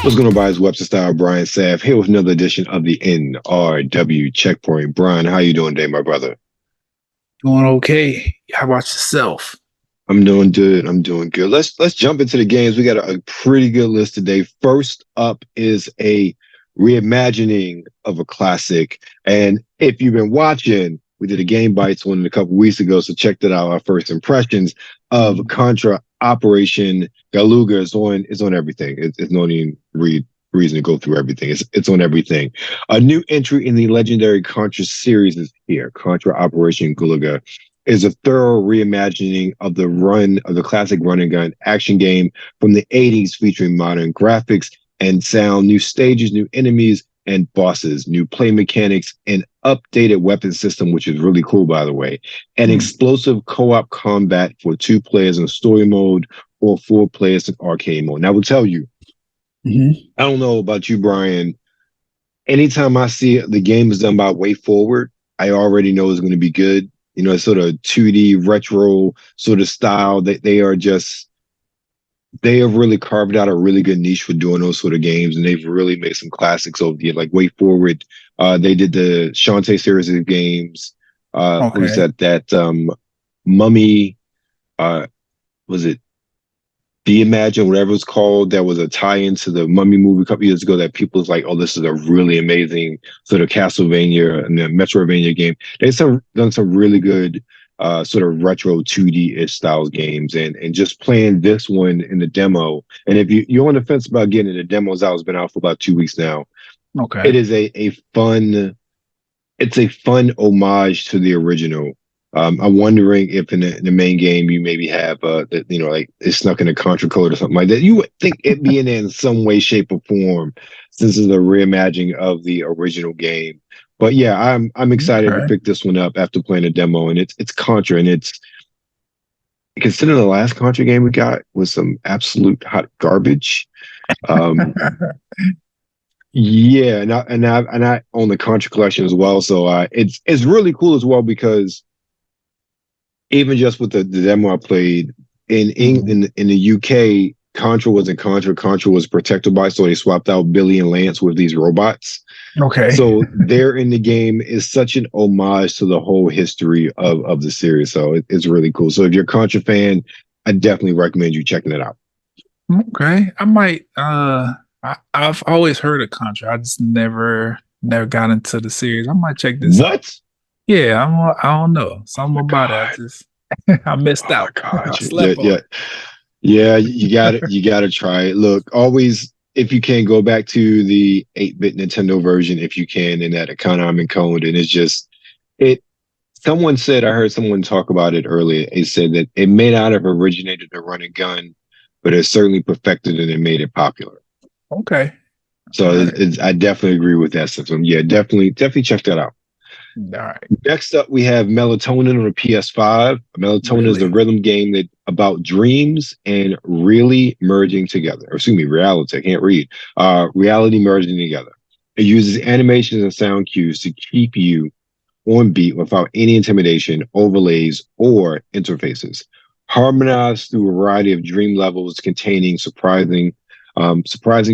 What's going on, guys? WebsterStyle, Brian Sapph, here with another edition of the NRW Checkpoint. Brian, how you doing today, my brother? Doing okay. How about yourself? I'm doing good. Let's jump into the games. We got a pretty good list today. First up is a reimagining of a classic. And if you've been watching, we did a Game Bites one a couple weeks ago, so check that out. Our first impressions of Contra Operation Galuga is on everything. It's no even reason to go through everything. It's on everything. A new entry in the legendary Contra series is here. Contra Operation Galuga is a thorough reimagining of the classic run and gun action game from the 80s, featuring modern graphics and sound, new stages, new enemies and bosses, new play mechanics, and updated weapon system, which is really cool, by the way, and explosive co-op combat for 2 players in story mode or 4 players in arcade mode. Now, I will tell you, I don't know about you, Brian. Anytime I see the game is done by Way Forward, I already know it's going to be good. You know, it's sort of 2D retro sort of style. They have really carved out a really good niche for doing those sort of games, and they've really made some classics over the years. Like Way Forward, they did the Shantae series of games. What was that? Mummy, was it Imagine, whatever it's called? That was a tie-in to the Mummy movie a couple years ago that people was like, oh, this is a really amazing sort of Castlevania and the Metroidvania game. They've done some really good sort of retro 2D-ish styles games, and just playing this one in the demo. And if you're on the fence about getting it, the demo's out. It's been out for about 2 weeks now. Okay. It is a fun homage to the original. I'm wondering if in the main game you maybe have like it's snuck in a Contra code or something like that. You would think it'd be in there in some way, shape, or form, since it's a reimagining of the original game. But yeah, I'm excited to pick this one up after playing a demo, and it's Contra, and it's considering the last Contra game we got was some absolute hot garbage. Yeah, and I own the Contra collection as well, so it's really cool as well, because even just with the demo I played in the UK, Contra wasn't Contra. Contra was Protector by, so they swapped out Billy and Lance with these robots. Okay. So they're in the game is such an homage to the whole history of the series. So it's really cool. So if you're a Contra fan, I definitely recommend you checking it out. Okay. I might I've always heard of Contra. I just never got into the series. I might check this out. What? Yeah, I don't know. Something about it. I missed out. Yeah, you gotta try it. Look, always, if you can, go back to the 8-bit Nintendo version if you can, in that Konami code. And it's just someone said, I heard someone talk about it earlier. It said that it may not have originated the run and gun, but it certainly perfected it and made it popular. Okay. So I definitely agree with that system. Yeah, definitely check that out. All right. Next up, we have Melatonin on the PS5. Melatonin is a rhythm game that about dreams and really merging together. Or excuse me, reality. I can't read. Reality merging together. It uses animations and sound cues to keep you on beat without any intimidation, overlays, or interfaces. Harmonized through a variety of dream levels containing surprising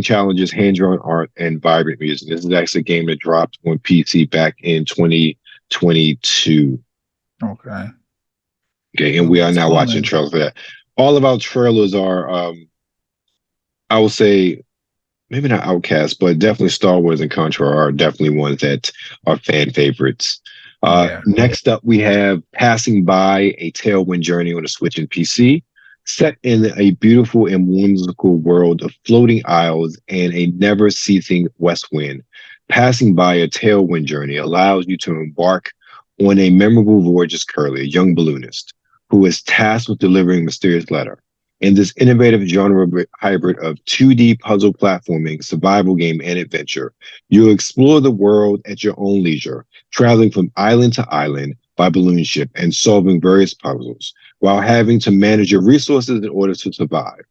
challenges, hand-drawn art, and vibrant music. This is actually a game that dropped on PC back in 2022. Okay, and we are now watching trailers for that. All of our trailers are, I would say, maybe not Outcast, but definitely Star Wars and Contra are definitely ones that are fan favorites. Next up, we have Passing By, a Tailwind journey on a Switch and PC. Set in a beautiful and whimsical world of floating isles and a never-ceasing west wind, Passing By, a Tailwind journey allows you to embark on a memorable voyage as Curly, a young balloonist, who is tasked with delivering a mysterious letter. In this innovative genre hybrid of 2D puzzle platforming, survival game, and adventure, you'll explore the world at your own leisure, traveling from island to island by balloon ship and solving various puzzles, while having to manage your resources in order to survive.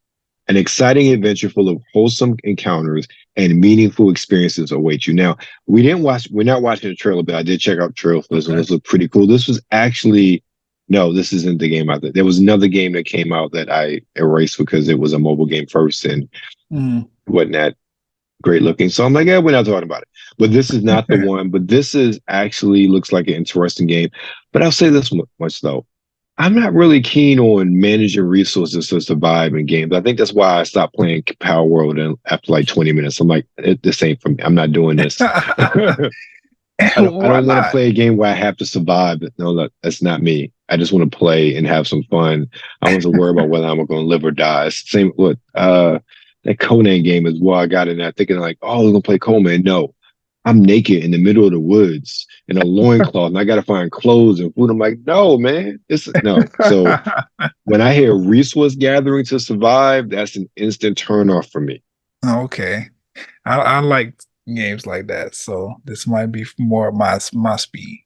An exciting adventure full of wholesome encounters and meaningful experiences await you. Now, we're not watching the trailer, but I did check out the trailer for this one. This looked pretty cool. This was actually, no, this isn't the game out there. There was another game that came out that I erased because it was a mobile game first and wasn't that great looking. So I'm like, yeah, we're not talking about it. But this is not the one. But this is actually looks like an interesting game. But I'll say this much though. I'm not really keen on managing resources to survive in games. I think that's why I stopped playing Power World after like 20 minutes. I'm like, this ain't for me. I'm not doing this. I don't want to play a game where I have to survive. No, that's not me. I just want to play and have some fun. I wasn't worried about whether I'm going to live or die. It's the same with that Conan game as well. I got in there thinking like, oh, we're going to play Conan. No, I'm naked in the middle of the woods in a loincloth and I got to find clothes and food. I'm like, no, man, no. So when I hear resource gathering to survive, that's an instant turn off for me. Okay. I like games like that. So this might be more of my speed.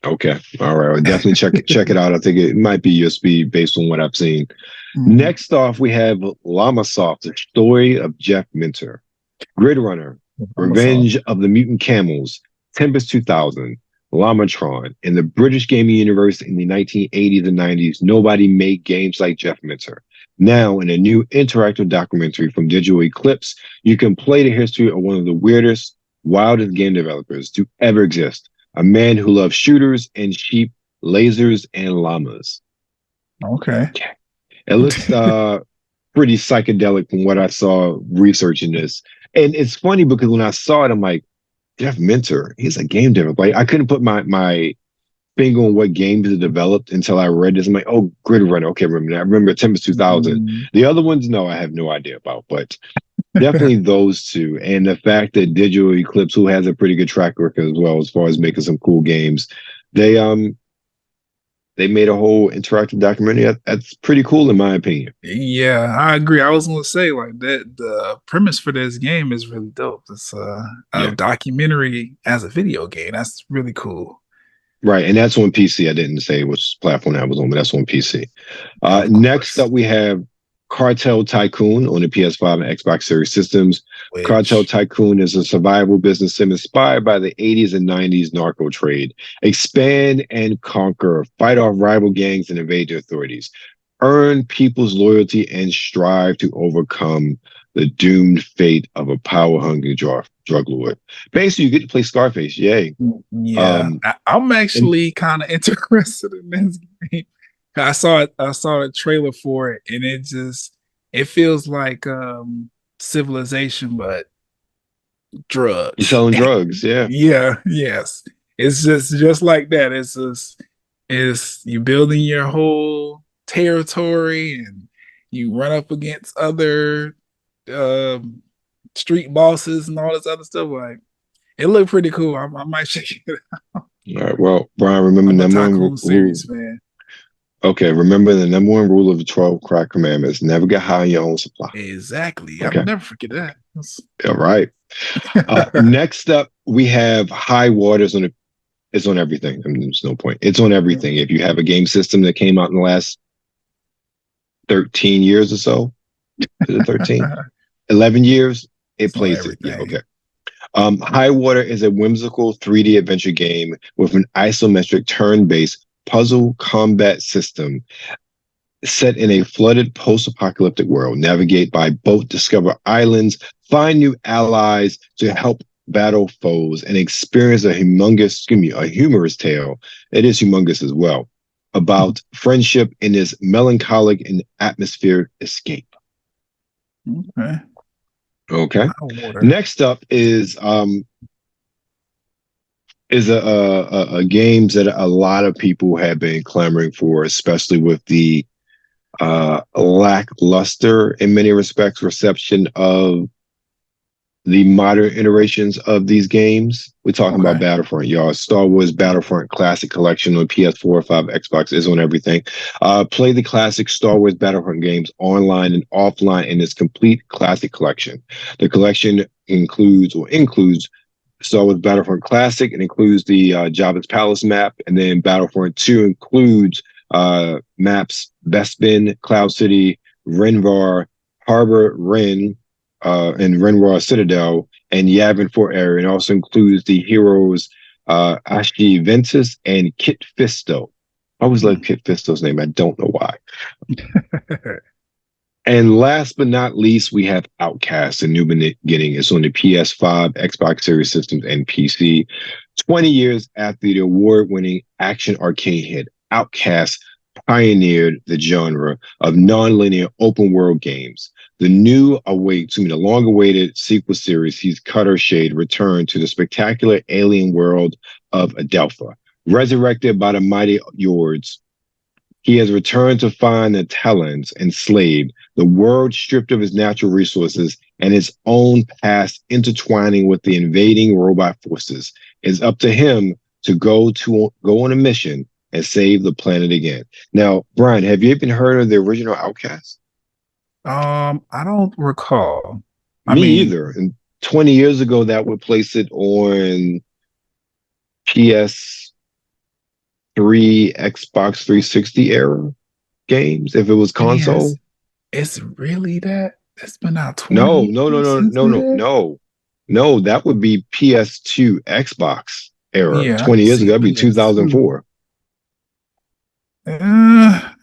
Okay. All right. I'll definitely check it out. I think it might be your speed based on what I've seen. Mm-hmm. Next off, we have Llamasoft, the story of Jeff Minter. Grid Runner, Revenge of the Mutant Camels, Tempest 2000, Llamatron. In the British gaming universe in the 1980s and 90s, nobody made games like Jeff Minter. Now, in a new interactive documentary from Digital Eclipse, you can play the history of one of the weirdest, wildest game developers to ever exist. A man who loves shooters and sheep, lasers, and llamas. Okay. It looks pretty psychedelic from what I saw researching this. And it's funny because when I saw it, I'm like, Jeff Minter, he's a game developer. Like, I couldn't put my finger on what games he developed until I read this. I'm like, oh, Grid Runner. Okay, remember that. I remember Tempest 2000. The other ones, no, I have no idea about. But definitely those two. And the fact that Digital Eclipse, who has a pretty good track record as well as far as making some cool games, they made a whole interactive documentary. That's pretty cool in my opinion. Yeah, I agree. I was gonna say like that the premise for this game is really dope. It's a documentary as a video game. That's really cool. Right, and that's on PC. I didn't say which platform that was on, but that's on PC. Next up, we have Cartel Tycoon on the PS5 and Xbox Series systems. Cartel Tycoon is a survival business sim inspired by the 80s and 90s narco trade. Expand and conquer, fight off rival gangs and evade the authorities. Earn people's loyalty and strive to overcome the doomed fate of a power-hungry drug lord. Basically, you get to play Scarface. Yay. Yeah, I'm actually kind of interested in this game. I saw a trailer for it, and it feels like Civilization, but drugs. You're selling drugs, yeah. Yes. It's just like that. It's you building your whole territory, and you run up against other street bosses and all this other stuff. Like, it looked pretty cool. I might check it out. All right. Well, Brian, remember the number one series, man. Okay, remember the number one rule of the 12 crack commandments: never get high on your own supply. Exactly. Okay. I'll never forget that. All right. Next up, we have Highwater. It's on everything. I mean, there's no point. It's on everything. If you have a game system that came out in the last 13 years or so, is it 13? 11 years, it plays it. Yeah, okay. Highwater is a whimsical 3D adventure game with an isometric turn-based puzzle combat system set in a flooded post-apocalyptic world. Navigate by boat, discover islands, find new allies to help battle foes, and experience a humorous tale. It is humongous as well, about friendship in this melancholic and atmospheric escape. Okay. Next up is a games that a lot of people have been clamoring for, especially with the lackluster, in many respects, reception of the modern iterations of these games. We're talking about Battlefront, y'all. Star Wars Battlefront Classic Collection on PS4, 5, Xbox is on everything. Play the classic Star Wars Battlefront games online and offline in its complete classic collection. The collection includes Star Wars Battlefront Classic. It includes the Jabba's Palace map, and then Battlefront 2 includes maps Bespin, Cloud City, Renvar, Harbor Ren, and Renvar Citadel, and Yavin Fort area, and also includes the heroes Ashki Ventus and Kit Fisto. I always love Kit Fisto's name. I don't know why. And last but not least, we have Outcast, A New Beginning. It's on the PS5, Xbox Series systems, and PC. 20 years after the award-winning action arcade hit, Outcast pioneered the genre of non-linear open-world games. The long-awaited sequel series sees Cutter Shade return to the spectacular alien world of Adelpha. Resurrected by the mighty Yords, he has returned to find the Talons enslaved, the world stripped of its natural resources, and his own past intertwining with the invading robot forces. It's up to him to go on a mission and save the planet again. Now, Brian, have you even heard of the original Outcast? I don't recall. Me either. And 20 years ago, that would place it on PS3, Xbox 360 era games, if it was console. It's really that? It's been out 20 years. No, that would be PS2, Xbox era. Yeah, 20 years ago, that'd be 2004.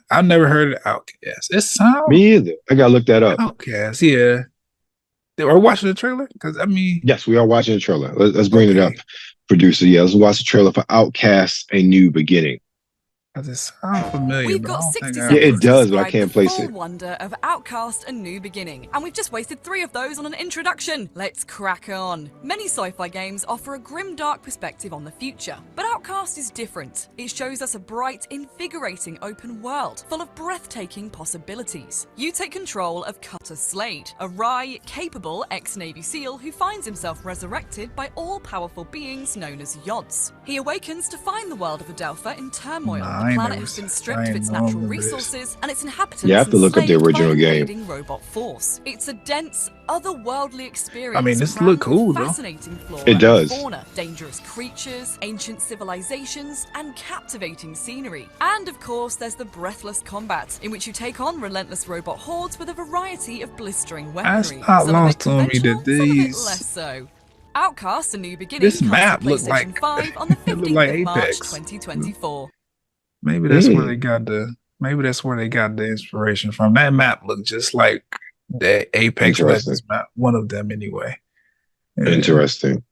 I've never heard of Outcast. It sounds... Me either. I gotta look that up. Outcast, yeah. Are we watching the trailer? Because yes, we are watching the trailer. Let's bring it up, producer. Yeah, let's watch the trailer for Outcast: A New Beginning. Does it sound familiar? We've got 60 seconds. Yeah, it does, but I can't place it. Wonder of Outcast: A New Beginning, and we've just wasted 3 of those on an introduction. Let's crack on. Many sci-fi games offer a grim, dark perspective on the future, but Outcast is different. It shows us a bright, invigorating open world full of breathtaking possibilities. You take control of Cutter Slade, a wry, capable ex-Navy SEAL who finds himself resurrected by all-powerful beings known as Yods. He awakens to find the world of Adelpha in turmoil. The planet has been stripped of its natural resources and its inhabitants. You have to look up the original game. Robot force. It's a dense, otherworldly experience. This look cool though. Fascinating flora it does. And fauna, dangerous creatures, ancient civilizations, and captivating scenery. And of course, there's the breathless combat, in which you take on relentless robot hordes with a variety of blistering weaponry. That's not lost on me that these. Less so. Outcast: A New Beginning. This map looks like 5 on the 15th like of March, Apex. 2024. Maybe that's where they got the inspiration from. That map looked just like the Apex Legends map, one of them anyway. Yeah. Interesting.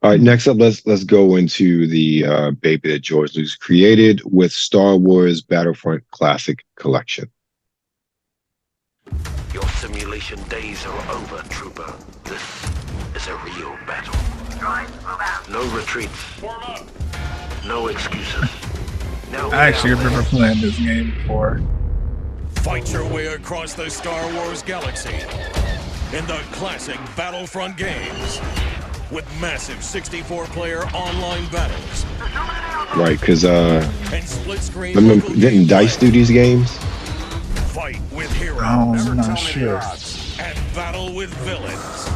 All right, next up, let's go into the baby that George Lucas created with Star Wars Battlefront Classic Collection. Your simulation days are over, Trooper. This is a real battle. No retreats. No excuses. I actually remember playing this game before. Fight your way across the Star Wars galaxy in the classic Battlefront games with massive 64-player online battles. Right, because didn't DICE do these games? Fight with heroes. I'm not sure. And battle with villains.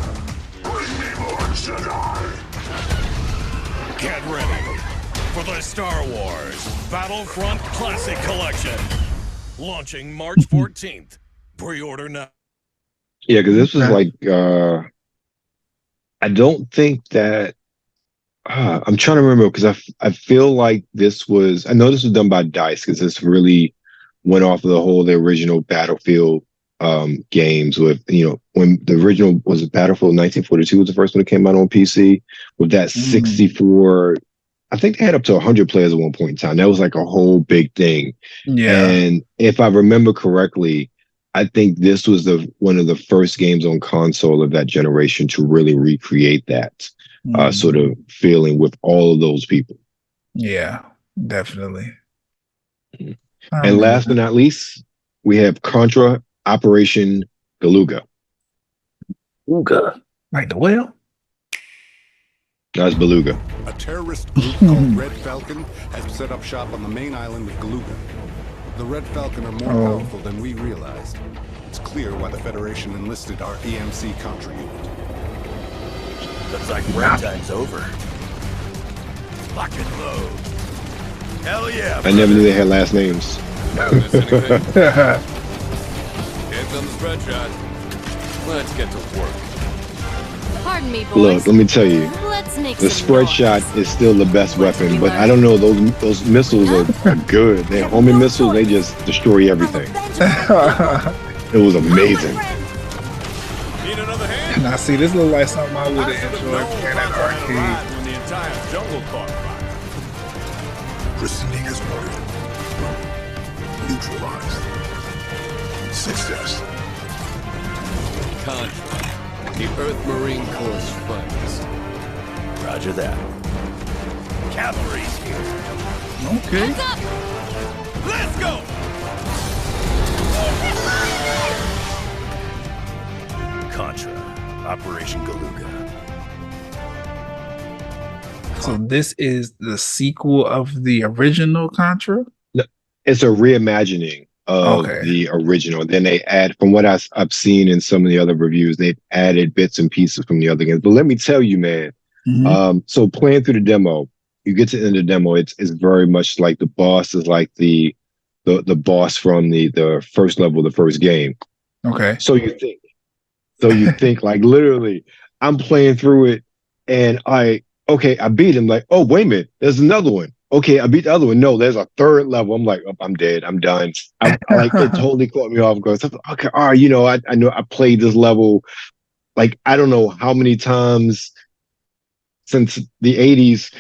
Bring me more Jedi. Get ready for the Star Wars Battlefront Classic Collection, launching March 14th. Pre-order now. Yeah, because this was like, I don't think that, I'm trying to remember, because I feel like this was, I know this was done by DICE, because this really went off of the original Battlefield games with, when the original was Battlefield 1942 was the first one that came out on PC with that 64, I think they had up to 100 players at one point in time. That was like a whole big thing. Yeah. And if I remember correctly, I think this was one of the first games on console of that generation to really recreate that sort of feeling with all of those people. Yeah, definitely. And last but not least, we have Contra Operation Galuga. Galuga. Like the whale? That's Beluga. A terrorist group called Red Falcon has set up shop on the main island of Galuga. The Red Falcon are more powerful than we realized. It's clear why the Federation enlisted our EMC Contra unit. Looks like red time's over. Lock and load. Hell yeah. I never knew they had last names. Hands on the spread shot. Let's get to work. Pardon me, boys. Look, let me tell you, the spread noise. shot is still the best weapon, but I don't know, those missiles are good. They're homing missiles, they just destroy everything. It was amazing. Need another hand? And I see this look like something I would have enjoyed playing at the arcade. When the entire jungle caught fire. Proceeding as ordered. Neutralized. Success. Contra, the Earth Marine Corps finest. Roger that. Cavalry's here. Okay. Let's go! Contra, Operation Galuga. So this is the sequel of the original Contra? It's a reimagining of the original. Then they add, from what I've seen in some of the other reviews, they've added bits and pieces from the other games. But let me tell you, man. So playing through the demo, you get to the end of the demo. It's very much like the boss is like the boss from the first level of the first game. Okay. So you think like literally, I'm playing through it, and I beat him. Like, oh wait a minute, there's another one. Okay, I beat the other one. No, there's a third level. I'm like, oh, I'm dead. I'm done. I like it totally caught me off guard. So, okay, all right, I know I played this level like I don't know how many times since the 80s.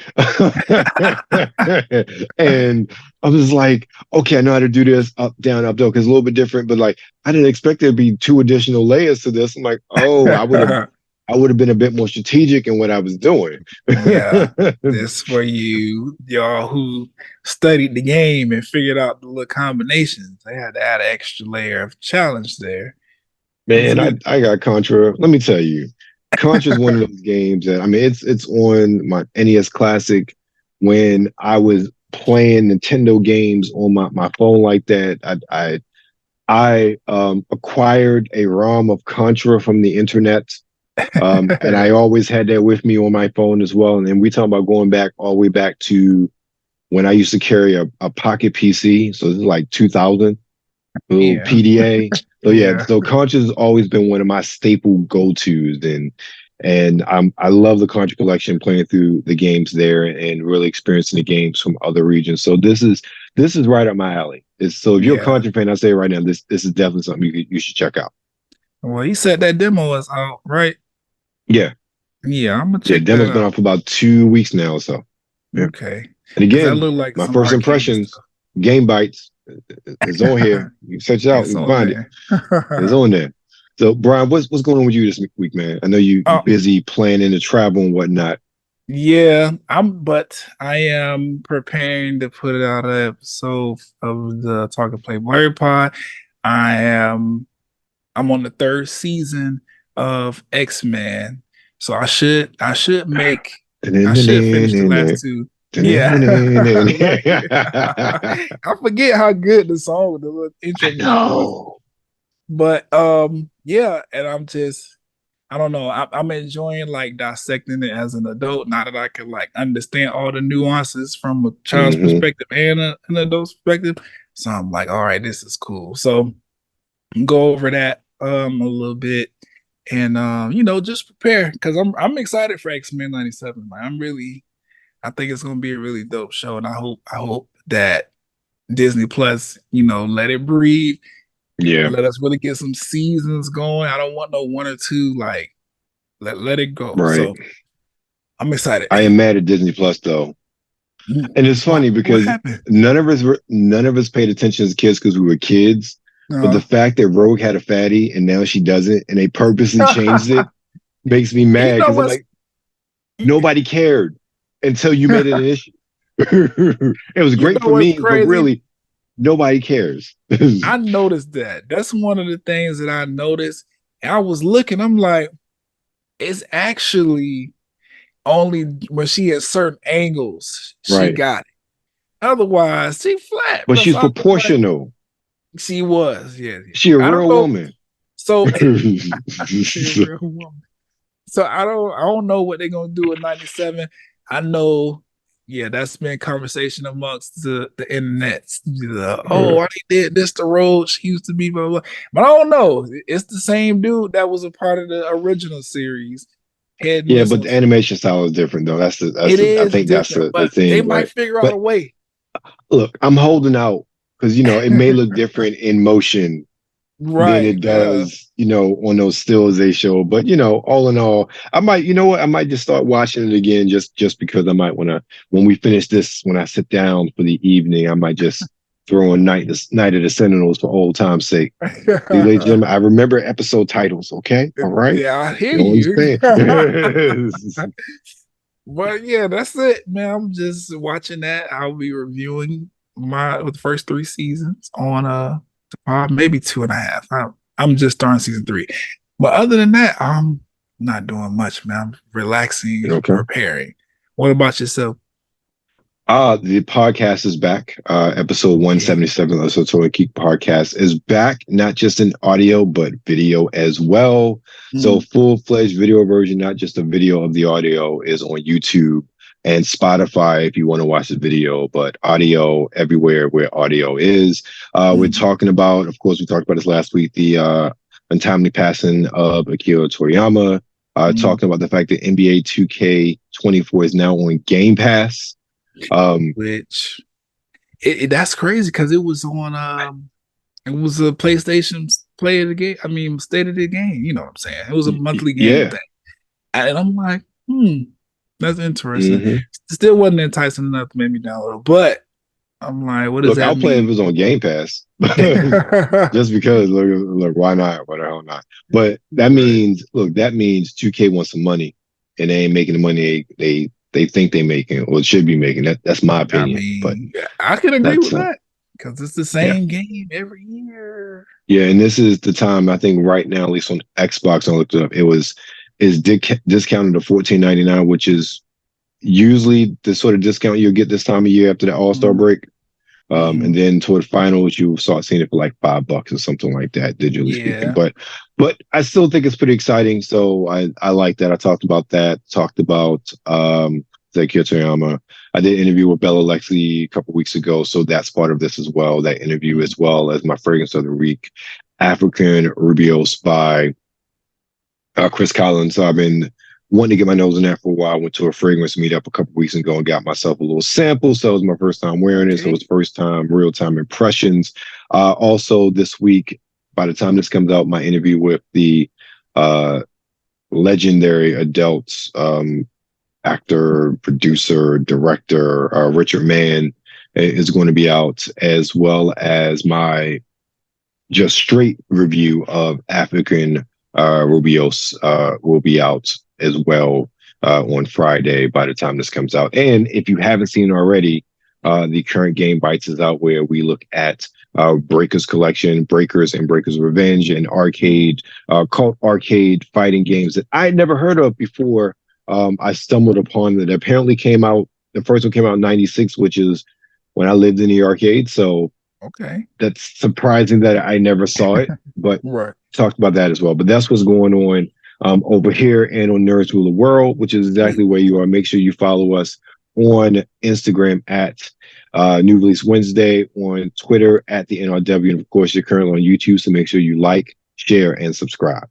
And I was like, okay, I know how to do this up, down, up, down, because it's a little bit different, but like I didn't expect there to be 2 additional layers to this. I'm like, oh, I would have been a bit more strategic in what I was doing. Yeah. This for y'all who studied the game and figured out the little combinations. They had to add an extra layer of challenge there. Man, I got Contra. Let me tell you. Contra is one of those games that it's on my NES Classic. When I was playing Nintendo games on my phone like that, I acquired a ROM of Contra from the internet, and I always had that with me on my phone as well. And then we talk about going back all the way back to when I used to carry a pocket PC. So this is like 2000, little PDA. So so Contra has always been one of my staple go-tos, and I love the Contra collection, playing through the games there and really experiencing the games from other regions. So this is right up my alley. So if you're a Contra fan, I say right now, this is definitely something you should check out. Well, you said that demo is out, right? Yeah. Yeah, I'm gonna check. The demo's been out for about 2 weeks now or so. Yeah. Okay. And again, like my first impressions, Game Bites. It's on here. You search it out and find it. It's on there. So, Brian, what's going on with you this week, man? I know you're busy planning to travel and whatnot. Yeah, I am preparing to put out an episode of the Talk+Play Blerd Pod. I'm on the 3rd season of X-Men, so I should finish the last 2. Yeah. I forget how good the song, the little intro was. But and I don't know. I'm enjoying like dissecting it as an adult, now that I can like understand all the nuances from a child's perspective and an adult's perspective. So I'm like, all right, this is cool. So go over that a little bit, and just prepare, because I'm excited for X-Men 97. Like I think it's gonna be a really dope show, and I hope that Disney Plus, let it breathe. Yeah, let us really get some seasons going. I don't want no 1 or 2. Like, let it go. Right. So I'm excited. I am mad at Disney Plus though, and it's funny because none of us paid attention as kids because we were kids. But the fact that Rogue had a fatty and now she doesn't, and they purposely changed it, makes me mad, because like nobody cared until you made it an issue. It was great for me, but really, nobody cares. I noticed that. That's one of the things that I noticed. I was looking, I'm like, it's actually only when she at certain angles she got it. Otherwise, she flat. But she's proportional. She was, yeah. She a real woman. So she's a real woman. So I don't know what they're gonna do with 97. I know, that's been conversation amongst the internet. Why they did this to Rose? She used to be blah, blah. But I don't know. It's the same dude that was a part of the original series. But the animation style is different though. I think that's the thing. They might figure out a way. Look, I'm holding out because it may look different in motion than it does, on those stills they show. But all in all, I might, I might just start watching it again just because I might want to. When we finish this, when I sit down for the evening, I might just throw on Night of the Sentinels for old time's sake. Ladies and gentlemen, I remember episode titles. Okay, all right. Yeah, I hear you. But yeah, that's it, man. I'm just watching that. I'll be reviewing the first 3 seasons on maybe 2.5. I'm just starting season 3. But other than that, I'm not doing much, man. I'm relaxing and preparing. What about yourself? The podcast is back. Episode 177 of the Totally Geek podcast is back, not just in audio, but video as well. Mm-hmm. So full-fledged video version, not just a video of the audio, is on YouTube and Spotify if you want to watch the video, but audio everywhere where audio is. We're talking about, of course, we talked about this last week, the untimely passing of Akira Toriyama, talking about the fact that NBA 2K24 is now on Game Pass. Which that's crazy because it was on it was a PlayStation's play of the game. I mean, state of the game. You know what I'm saying? It was a monthly game thing, and I'm like, that's interesting. Mm-hmm. Still wasn't enticing enough to make me download, but I'm like, what does that mean? I'll play if it was on Game Pass, just because. Look, why not? Why the hell not? But that means, 2K wants some money, and they ain't making the money they think they're making or should be making. That's my opinion. But I can agree with that because it's the same game every year. Yeah, and this is the time, I think right now, at least on Xbox, I looked it up, is discounted to $14.99, which is usually the sort of discount you'll get this time of year after the All-Star break. And then toward finals, you start seeing it for like $5 or something like that, digitally speaking. But I still think it's pretty exciting. So I like that. I talked about that. Talked about Akira Toriyama. I did an interview with Bella Lexi a couple weeks ago, so that's part of this as well. That interview, as well as my fragrance of the week, African Rubios by Chris Collins. So I've been wanting to get my nose in that for a while. I went to a fragrance meetup a couple weeks ago and got myself a little sample. So it was my first time wearing it. So it was first time, real time impressions. Also this week, by the time this comes out, my interview with the legendary adult actor, producer, director, Richard Mann is going to be out, as well as my just straight review of African Rubios will be out as well on Friday by the time this comes out. And if you haven't seen already, the current Game Bites is out, where we look at Breakers Collection, Breakers and Breakers Revenge, and cult arcade fighting games that I had never heard of before. I stumbled upon that. Apparently came out, the first one came out in 96, which is when I lived in the arcade. So that's surprising that I never saw it, but talked about that as well. But that's what's going on over here and on Nerds Rule the World, which is exactly where you are. Make sure you follow us on Instagram at New Release Wednesday, on Twitter at the NRW, and of course you're currently on YouTube, so make sure you like, share, and subscribe.